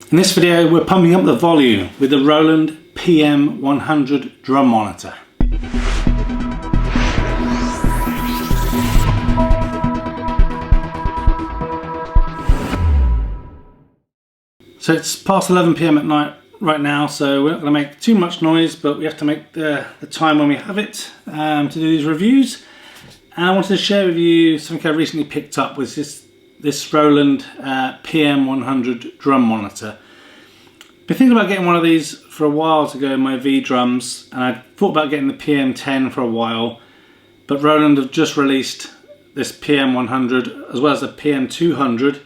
In this video we're pumping up the volume with the Roland PM-100 Drum Monitor. So it's past 11 PM at night right now, so we're not going to make too much noise, but we have to make the time when we have it to do these reviews. And I wanted to share with you something I recently picked up, with this Roland PM-100 Drum Monitor. Been thinking about getting one of these for a while to go in my V-Drums, and I thought about getting the PM10 for a while, but Roland have just released this PM100 as well as the PM200,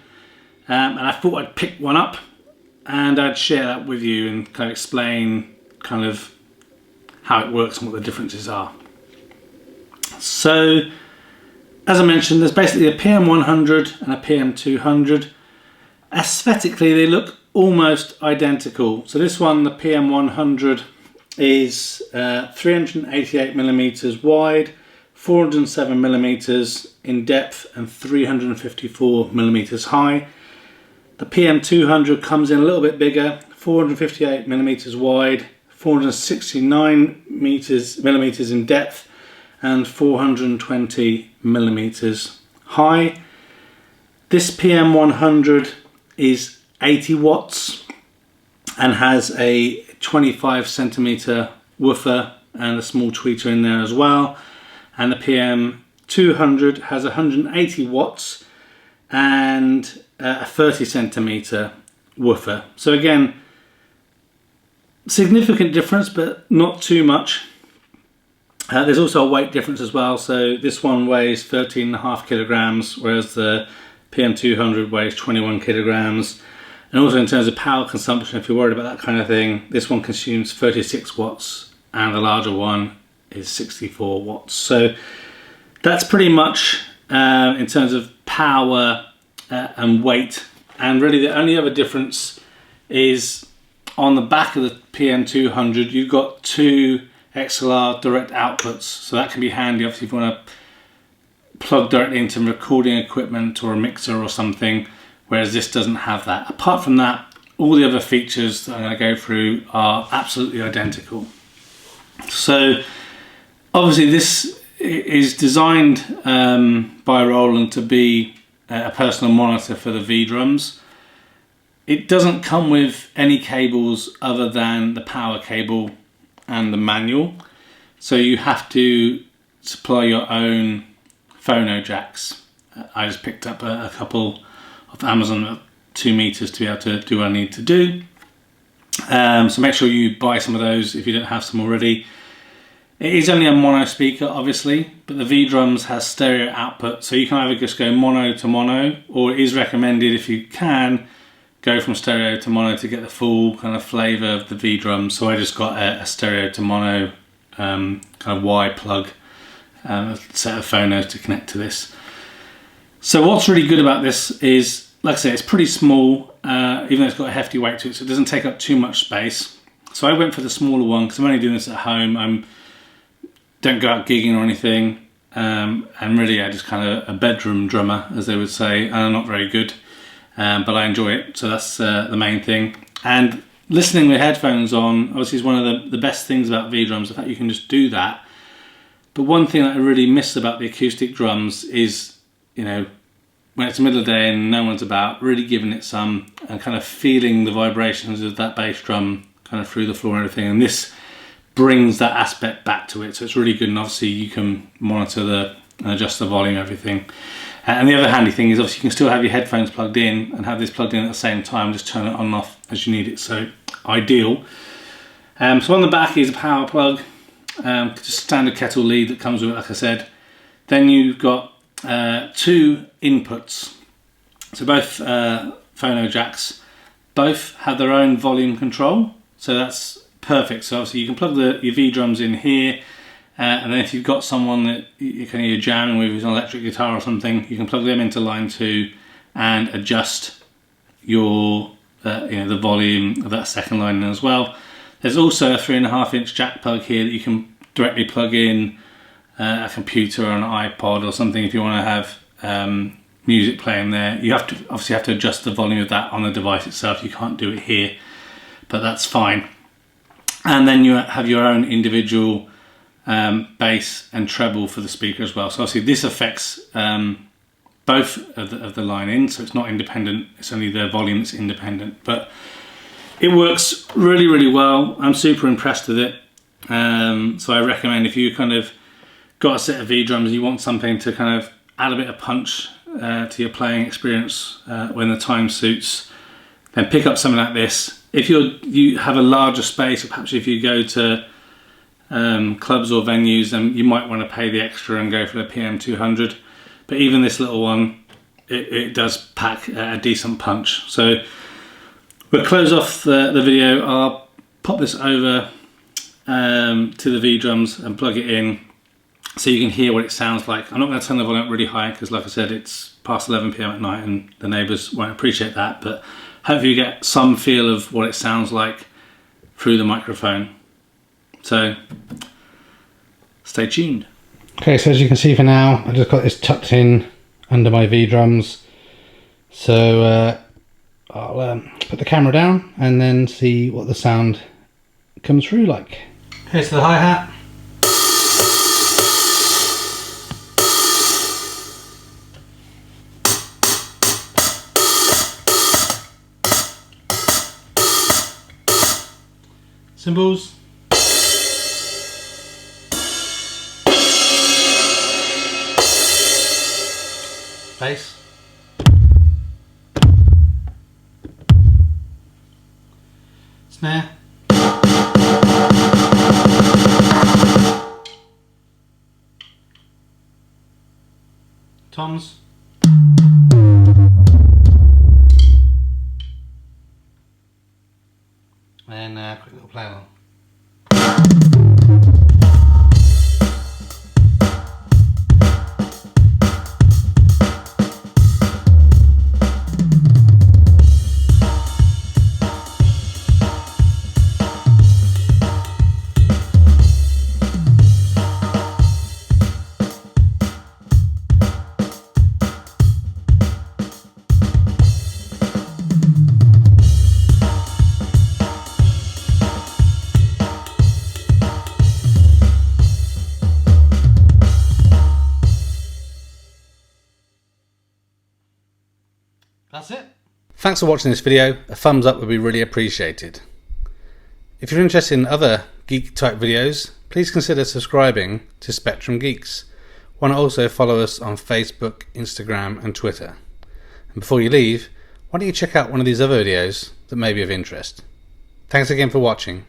and I thought I'd pick one up and I'd share that with you and kind of explain kind of how it works and what the differences are. So, as I mentioned, there's basically a PM100 and a PM200. Aesthetically, they look almost identical. So this one, the PM100, is 388mm wide, 407mm in depth, and 354mm high. The PM200 comes in a little bit bigger, 458mm wide, 469mm in depth, and 420mm high. This PM100 is 80 watts and has a 25cm woofer and a small tweeter in there as well. And the PM200 has 180 watts and a 30cm woofer. So again, significant difference, but not too much. There's also a weight difference as well. So this one weighs 13.5 kilograms, whereas the PM200 weighs 21 kilograms. And also in terms of power consumption, if you're worried about that kind of thing, this one consumes 36 watts and the larger one is 64 watts. So that's pretty much in terms of power and weight. And really the only other difference is on the back of the PM200, you've got two XLR direct outputs. So that can be handy, obviously, if you want to plug directly into recording equipment or a mixer or something, whereas this doesn't have that. Apart from that, all the other features that I'm going to go through are absolutely identical. So obviously this is designed by Roland to be a personal monitor for the V-Drums. It doesn't come with any cables other than the power cable and the manual, so you have to supply your own phono jacks. I just picked up a couple of Amazon at 2 meters to be able to do what I need to do. So make sure you buy some of those if you don't have some already. It is only a mono speaker, obviously, but the V-Drums has stereo output, so you can either just go mono to mono, or it is recommended, if you can, go from stereo to mono to get the full kind of flavour of the V-Drums. So I just got a stereo to mono kind of Y plug, a set of phonos to connect to this. So what's really good about this is, like I say, it's pretty small, even though it's got a hefty weight to it, so it doesn't take up too much space. So I went for the smaller one because I'm only doing this at home. I don't go out gigging or anything, and really I'm just kind of a bedroom drummer, as they would say, and I'm not very good, but I enjoy it, so that's the main thing. And listening with headphones on obviously is one of the best things about V-Drums, the fact you can just do that. But one thing that I really miss about the acoustic drums is, you know, when it's the middle of the day and no one's about, really giving it some and kind of feeling the vibrations of that bass drum kind of through the floor and everything. And this brings that aspect back to it, so it's really good. And obviously you can monitor and adjust the volume, everything. And the other handy thing is obviously you can still have your headphones plugged in and have this plugged in at the same time, just turn it on and off as you need it, so ideal. So on the back is a power plug, just standard kettle lead that comes with it, like I said. Then you've got two inputs, so both phono jacks, both have their own volume control, so that's perfect. So obviously you can plug your V-Drums in here, and then if you've got someone that you're jamming with who's an electric guitar or something, you can plug them into line 2 and adjust your the volume of that second line as well. There's also a 3.5-inch jack plug here that you can directly plug in a computer or an iPod or something if you want to have music playing there. You have to obviously have to adjust the volume of that on the device itself. You can't do it here, but that's fine. And then you have your own individual bass and treble for the speaker as well. So obviously this affects both of the line in, so it's not independent, it's only the volume that's independent, but it works really, really well. I'm super impressed with it. So I recommend, if you kind of got a set of V-drums and you want something to kind of add a bit of punch to your playing experience when the time suits, then pick up something like this. If you have a larger space, or perhaps if you go to clubs or venues, then you might want to pay the extra and go for the PM-200. But even this little one, it does pack a decent punch. So we'll close off the video. I'll pop this over to the V-drums and plug it in so you can hear what it sounds like. I'm not going to turn the volume up really high because, like I said, it's past 11 PM at night and the neighbours won't appreciate that, but hopefully you get some feel of what it sounds like through the microphone. So stay tuned. Okay, so as you can see for now, I just got this tucked in under my V-drums. So I'll put the camera down and then see what the sound comes through like. Here's the hi-hat. Cymbals. Bass. Snare. Toms. And a quick little play along. That's it. Thanks for watching this video. A thumbs up would be really appreciated. If you're interested in other geek type videos, please consider subscribing to Spectrum Geeks. Why not also follow us on Facebook, Instagram and Twitter. And before you leave, why don't you check out one of these other videos that may be of interest. Thanks again for watching.